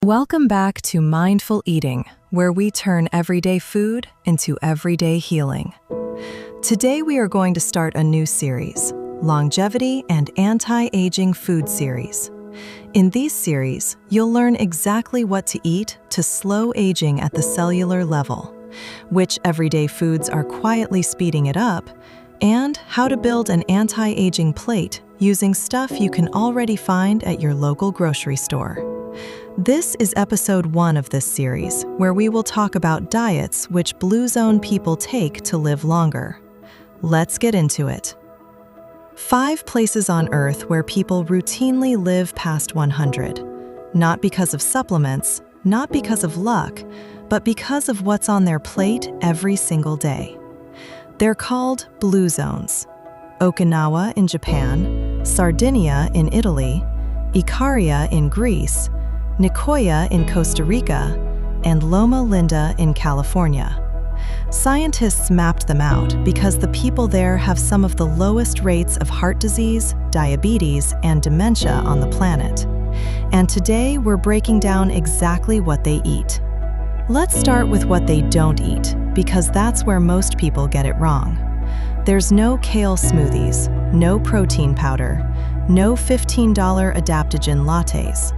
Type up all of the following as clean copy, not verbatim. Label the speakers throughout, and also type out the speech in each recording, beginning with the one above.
Speaker 1: Welcome back to Mindful Eating, where we turn everyday food into everyday healing. Today we are going to start a new series, Longevity and Anti-Aging Food Series. In these series, you'll learn exactly what to eat to slow aging at the cellular level, which everyday foods are quietly speeding it up, and how to build an anti-aging plate using stuff you can already find at your local grocery store. This is episode 1 of this series, where we will talk about diets which Blue Zone people take to live longer. Let's get into it. 5 places on Earth where people routinely live past 100. Not because of supplements, not because of luck, but because of what's on their plate every single day. They're called Blue Zones. Okinawa in Japan, Sardinia in Italy, Ikaria in Greece, Nicoya in Costa Rica, and Loma Linda in California. Scientists mapped them out because the people there have some of the lowest rates of heart disease, diabetes, and dementia on the planet. And today we're breaking down exactly what they eat. Let's start with what they don't eat, because that's where most people get it wrong. There's no kale smoothies, no protein powder, no $15 adaptogen lattes.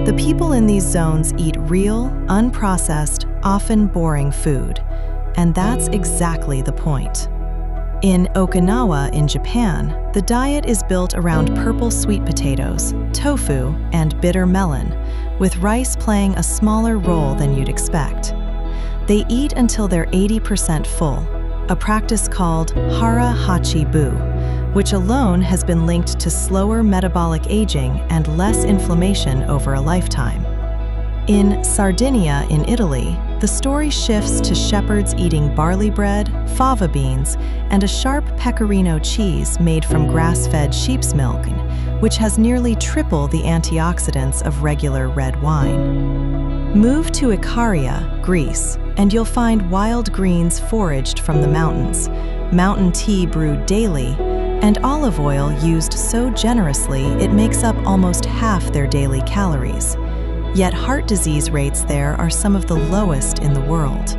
Speaker 1: The people in these zones eat real, unprocessed, often boring food. And that's exactly the point. In Okinawa in Japan, the diet is built around purple sweet potatoes, tofu, and bitter melon, with rice playing a smaller role than you'd expect. They eat until they're 80% full, a practice called hara hachi bu, which alone has been linked to slower metabolic aging and less inflammation over a lifetime. In Sardinia in Italy, the story shifts to shepherds eating barley bread, fava beans, and a sharp pecorino cheese made from grass-fed sheep's milk, which has nearly triple the antioxidants of regular red wine. Move to Ikaria, Greece, and you'll find wild greens foraged from the mountains, mountain tea brewed daily, and olive oil used so generously it makes up almost half their daily calories. Yet heart disease rates there are some of the lowest in the world.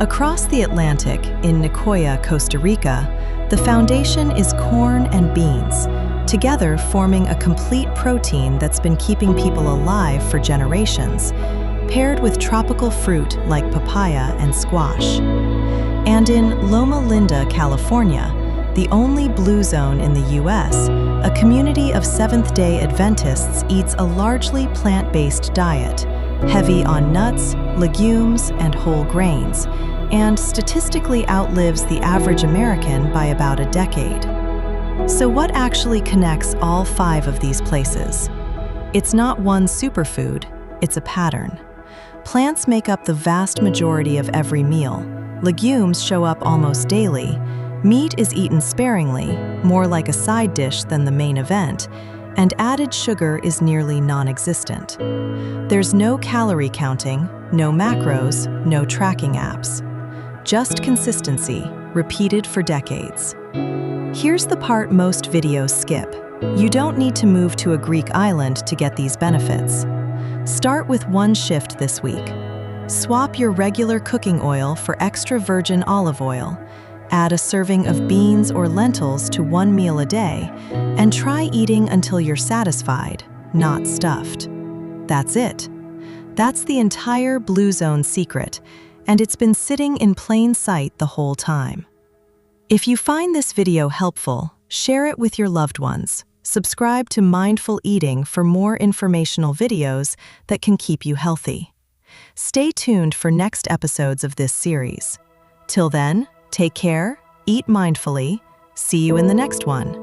Speaker 1: Across the Atlantic, in Nicoya, Costa Rica, the foundation is corn and beans, together forming a complete protein that's been keeping people alive for generations, paired with tropical fruit like papaya and squash. And in Loma Linda, California, the only Blue Zone in the U.S., a community of Seventh-day Adventists eats a largely plant-based diet, heavy on nuts, legumes, and whole grains, and statistically outlives the average American by about a decade. So what actually connects all 5 of these places? It's not one superfood, it's a pattern. Plants make up the vast majority of every meal. Legumes show up almost daily. Meat is eaten sparingly, more like a side dish than the main event, and added sugar is nearly non-existent. There's no calorie counting, no macros, no tracking apps. Just consistency, repeated for decades. Here's the part most videos skip. You don't need to move to a Greek island to get these benefits. Start with one shift this week. Swap your regular cooking oil for extra virgin olive oil. Add a serving of beans or lentils to one meal a day, and try eating until you're satisfied, not stuffed. That's it. That's the entire Blue Zone secret, and it's been sitting in plain sight the whole time. If you find this video helpful, share it with your loved ones. Subscribe to Mindful Eating for more informational videos that can keep you healthy. Stay tuned for next episodes of this series. Till then, take care, eat mindfully, see you in the next one.